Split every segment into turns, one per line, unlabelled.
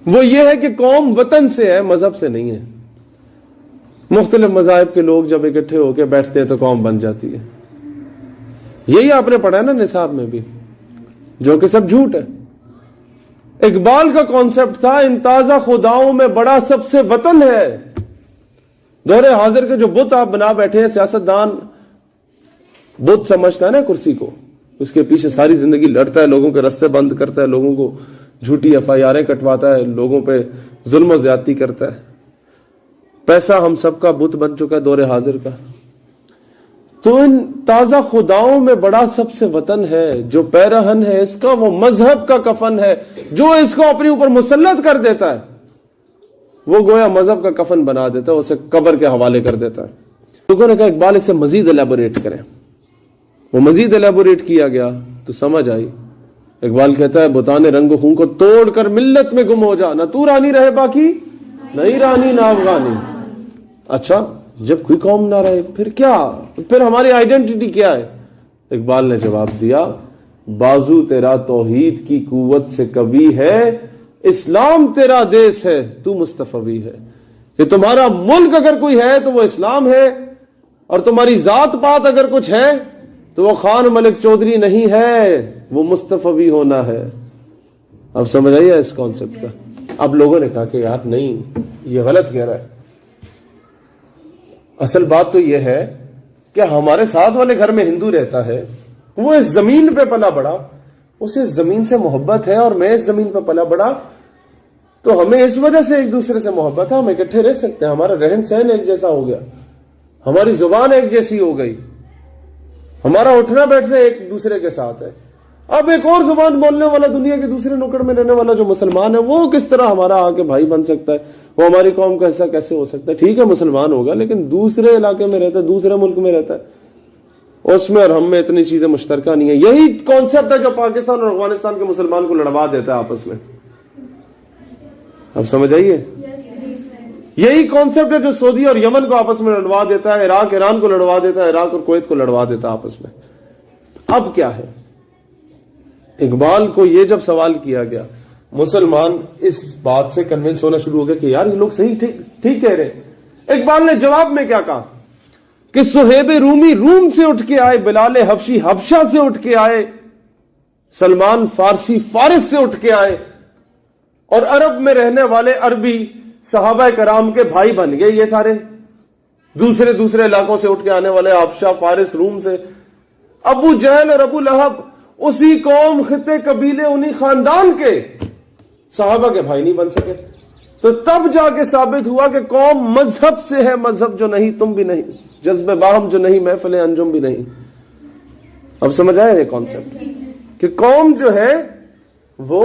وہ یہ ہے کہ قوم وطن سے ہے، مذہب سے نہیں ہے۔ مختلف مذاہب کے لوگ جب اکٹھے ہو کے بیٹھتے ہیں تو قوم بن جاتی ہے۔ یہی آپ نے پڑھا ہے نا نصاب میں بھی، جو کہ سب جھوٹ ہے۔ اقبال کا کانسیپٹ تھا ان تازہ خداؤں میں بڑا سب سے وطن ہے۔ دور حاضر کے جو بت آپ بنا بیٹھے ہیں، سیاستدان بت سمجھتا ہے نا کرسی کو، اس کے پیچھے ساری زندگی لڑتا ہے، لوگوں کے راستے بند کرتا ہے، لوگوں کو جھوٹی FIR کٹواتا ہے، لوگوں پہ ظلم و زیادتی کرتا ہے۔ پیسہ ہم سب کا بت بن چکا ہے دور حاضر کا۔ تو ان تازہ خداؤں میں بڑا سب سے وطن ہے، جو پیرہن ہے اس کا وہ مذہب کا کفن ہے، جو اس کو اپنے اوپر مسلط کر دیتا ہے وہ گویا مذہب کا کفن بنا دیتا ہے، اسے قبر کے حوالے کر دیتا ہے۔ لوگوں نے کہا اقبال اسے مزید الیبوریٹ کریں، وہ مزید الیبوریٹ کیا گیا تو سمجھ آئی۔ اقبال کہتا ہے بتان رنگ و خون کو توڑ کر ملت میں گم ہو جا، نہ تو رانی رہے باقی نہیں رانی نہ افغانی۔ اچھا جب کوئی قوم نہ رہے پھر کیا، پھر ہماری آئیڈینٹی کیا ہے؟ اقبال نے جواب دیا بازو تیرا توحید کی قوت سے قوی ہے، اسلام تیرا دیس ہے تو مصطفی ہے۔ کہ تمہارا ملک اگر کوئی ہے تو وہ اسلام ہے، اور تمہاری ذات پات اگر کچھ ہے تو وہ خان ملک چودھری نہیں ہے، وہ مصطفی ہونا ہے۔ اب سمجھ آئیے اس کانسیپٹ کا۔ اب لوگوں نے کہا کہ یار نہیں، یہ غلط کہہ رہا ہے۔ اصل بات تو یہ ہے کہ ہمارے ساتھ والے گھر میں ہندو رہتا ہے، وہ اس زمین پہ پلا بڑا، اسے زمین سے محبت ہے، اور میں اس زمین پہ پلا بڑا، تو ہمیں اس وجہ سے ایک دوسرے سے محبت ہے، ہم اکٹھے رہ سکتے ہیں، ہمارا رہن سہن ایک جیسا ہو گیا، ہماری زبان ایک جیسی ہو گئی، ہمارا اٹھنا بیٹھنا ایک دوسرے کے ساتھ ہے۔ اب ایک اور زبان بولنے والا، دنیا کے دوسرے نکڑ میں رہنے والا جو مسلمان ہے، وہ کس طرح ہمارا آ کے بھائی بن سکتا ہے؟ وہ ہماری قوم کا حصہ کیسے ہو سکتا ہے؟ ٹھیک ہے مسلمان ہوگا، لیکن دوسرے علاقے میں رہتا ہے، دوسرے ملک میں رہتا ہے، اس میں اور ہم میں اتنی چیزیں مشترکہ نہیں ہیں۔ یہی کانسیپٹ ہے جو پاکستان اور افغانستان کے مسلمان کو لڑوا دیتا ہے آپس میں۔ اب سمجھ آئیے، یہی کانسیپٹ ہے جو سعودی اور یمن کو آپس میں لڑوا دیتا ہے، عراق ایران کو لڑوا دیتا ہے، عراق اور کویت کو لڑوا دیتا ہے آپس میں۔ اب کیا ہے؟ اقبال کو یہ جب سوال کیا گیا، مسلمان اس بات سے کنونس ہونا شروع ہو گیا کہ یار یہ لوگ صحیح ٹھیک کہہ رہے ہیں۔ اقبال نے جواب میں کیا کہا کہ صہیب رومی روم سے اٹھ کے آئے، بلال حبشی حبشہ سے اٹھ کے آئے، سلمان فارسی فارس سے اٹھ کے آئے، اور عرب میں رہنے والے عربی صحابہ کرام کے بھائی بن گئے۔ یہ سارے دوسرے علاقوں سے اٹھ کے آنے والے، حبشہ فارس روم سے۔ ابو جہل اور ابو لہب اسی قوم، خطے، قبیلے، انہی خاندان کے صحابہ کے بھائی نہیں بن سکے۔ تو تب جا کے ثابت ہوا کہ قوم مذہب سے ہے، مذہب جو نہیں تم بھی نہیں، جذب باہم جو نہیں محفل انجم بھی نہیں۔ اب سمجھ آئے یہ کانسیپٹ کہ قوم جو ہے وہ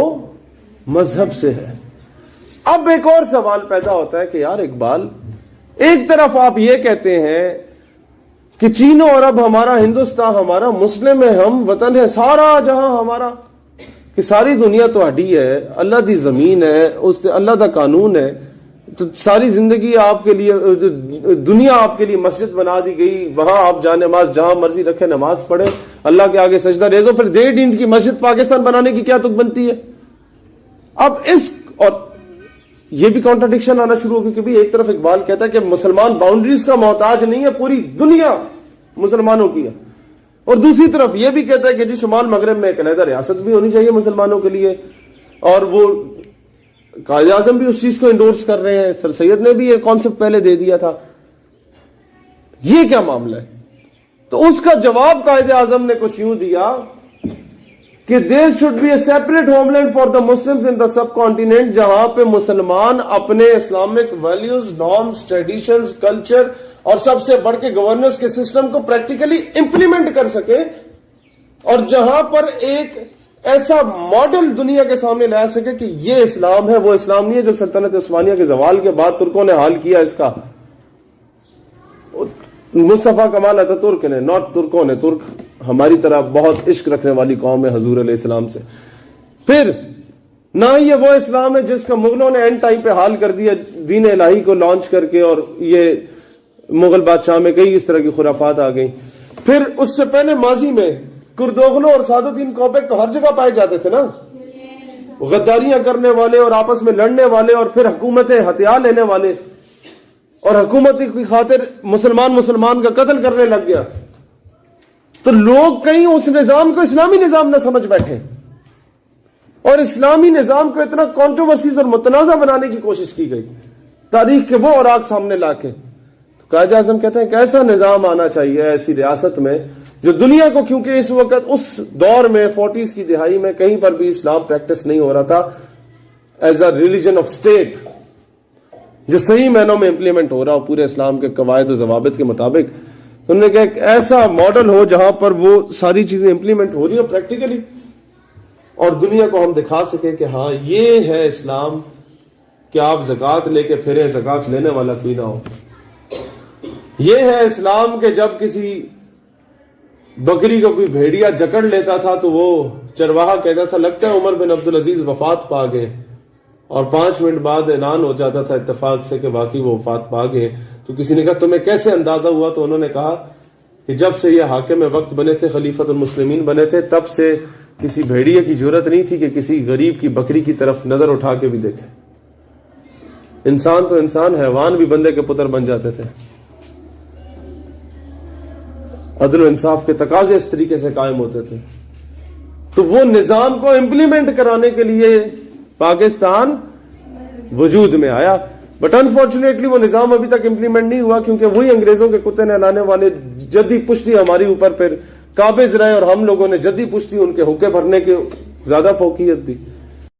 مذہب سے ہے۔ اب ایک اور سوال پیدا ہوتا ہے کہ یار اقبال، ایک طرف آپ یہ کہتے ہیں کہ چین و عرب ہمارا، ہندوستان ہمارا، مسلم ہے ہم، وطن ہے سارا جہاں ہمارا، کہ ساری دنیا تہاڈی ہے، اللہ دی زمین ہے، اس اللہ دا قانون ہے، تو ساری زندگی آپ کے لیے، دنیا آپ کے لیے مسجد بنا دی گئی، وہاں آپ جائے نماز جہاں مرضی رکھے نماز پڑھے، اللہ کے آگے سجدہ ریزو، پھر 1.5 انچ کی مسجد پاکستان بنانے کی کیا تک بنتی ہے؟ اب اور یہ بھی کانٹرڈکشن آنا شروع ہو گئی کہ بھی ایک طرف اقبال کہتا ہے کہ مسلمان باؤنڈریز کا محتاج نہیں ہے، پوری دنیا مسلمانوں کی ہے، اور دوسری طرف یہ بھی کہتا ہے کہ جی شمال مغرب میں ایک علیحدہ ریاست بھی ہونی چاہیے مسلمانوں کے لیے، اور وہ قائد اعظم بھی اس چیز کو انڈورس کر رہے ہیں، سر سید نے بھی یہ کانسیپٹ پہلے دے دیا تھا۔ یہ کیا معاملہ ہے؟ تو اس کا جواب قائد اعظم نے کچھ یوں دیا کہ there should be a separate homeland for the Muslims in the subcontinent, جہاں پہ مسلمان اپنے Islamic values, norms, traditions, culture اور سب سے بڑھ کے گورننس کے سسٹم کو پریکٹیکلی امپلیمنٹ کر سکے، اور جہاں پر ایک ایسا ماڈل دنیا کے سامنے لا سکے کہ یہ اسلام ہے، وہ اسلام نہیں ہے جو سلطنت عثمانیہ کے زوال کے بعد ترکوں نے حال کیا اس کا۔ مصطفیٰ کمال اتاترک نے، ناٹ ترکوں نے، ترک ہماری طرح بہت عشق رکھنے والی قوم ہے حضور علیہ السلام سے۔ پھر نہ یہ وہ اسلام ہے جس کا مغلوں نے اینڈ ٹائم پہ حال کر دیا دین الہی کو لانچ کر کے، اور یہ مغل بادشاہ میں کئی اس طرح کی خرافات آ گئیں۔ پھر اس سے پہلے ماضی میں کردوغلو اور سعد الدین کوبیک تو ہر جگہ پائے جاتے تھے نا، غداریاں کرنے والے اور آپس میں لڑنے والے اور پھر حکومتیں ہتھیار لینے والے اور حکومت کی خاطر مسلمان کا قتل کرنے لگ گیا، تو لوگ کہیں اس نظام کو اسلامی نظام نہ سمجھ بیٹھے اور اسلامی نظام کو اتنا کانٹروورسیز اور متنازع بنانے کی کوشش کی گئی تاریخ کے وہ اوراق سامنے لا کے۔ قائد اعظم کہتے ہیں کہ ایسا نظام آنا چاہیے ایسی ریاست میں جو دنیا کو، کیونکہ اس وقت اس دور میں 40s کی دہائی میں کہیں پر بھی اسلام پریکٹس نہیں ہو رہا تھا as a religion of state, جو صحیح معنوں میں امپلیمنٹ ہو رہا ہو پورے اسلام کے قواعد و ضوابط کے مطابق۔ تو انہوں نے کہا ایک ایسا ماڈل ہو جہاں پر وہ ساری چیزیں امپلیمنٹ ہو رہی ہوں پریکٹیکلی، اور دنیا کو ہم دکھا سکیں کہ ہاں یہ ہے اسلام، کہ آپ زکوٰۃ لے کے پھریں، زکوٰۃ لینے والا کوئی نہ ہو۔ یہ ہے اسلام کہ جب کسی بکری کو کوئی بھیڑیا جکڑ لیتا تھا تو وہ چرواہا کہتا تھا لگتا ہے عمر بن عبدالعزیز وفات پا گئے، اور 5 منٹ بعد اعلان ہو جاتا تھا اتفاق سے کہ باقی وہ وفات پا گئے۔ تو کسی نے کہا تمہیں کیسے اندازہ ہوا؟ تو انہوں نے کہا کہ جب سے یہ حاکم وقت بنے تھے، خلیفۃ المسلمین بنے تھے، تب سے کسی بھیڑیے کی جرت نہیں تھی کہ کسی غریب کی بکری کی طرف نظر اٹھا کے بھی دیکھے۔ انسان تو انسان، حیوان بھی بندے کے پتر بن جاتے تھے۔ عدل و انصاف کے تقاضے اس طریقے سے قائم ہوتے تھے۔ تو وہ نظام کو امپلیمنٹ کرانے کے لیے پاکستان وجود میں آیا، بٹ انفارچونیٹلی وہ نظام ابھی تک امپلیمنٹ نہیں ہوا، کیونکہ وہی انگریزوں کے کتے نہلانے والے جدی پشتی ہماری اوپر پھر قابض رہے، اور ہم لوگوں نے جدی پشتی ان کے حقے بھرنے کی زیادہ فوقیت دی۔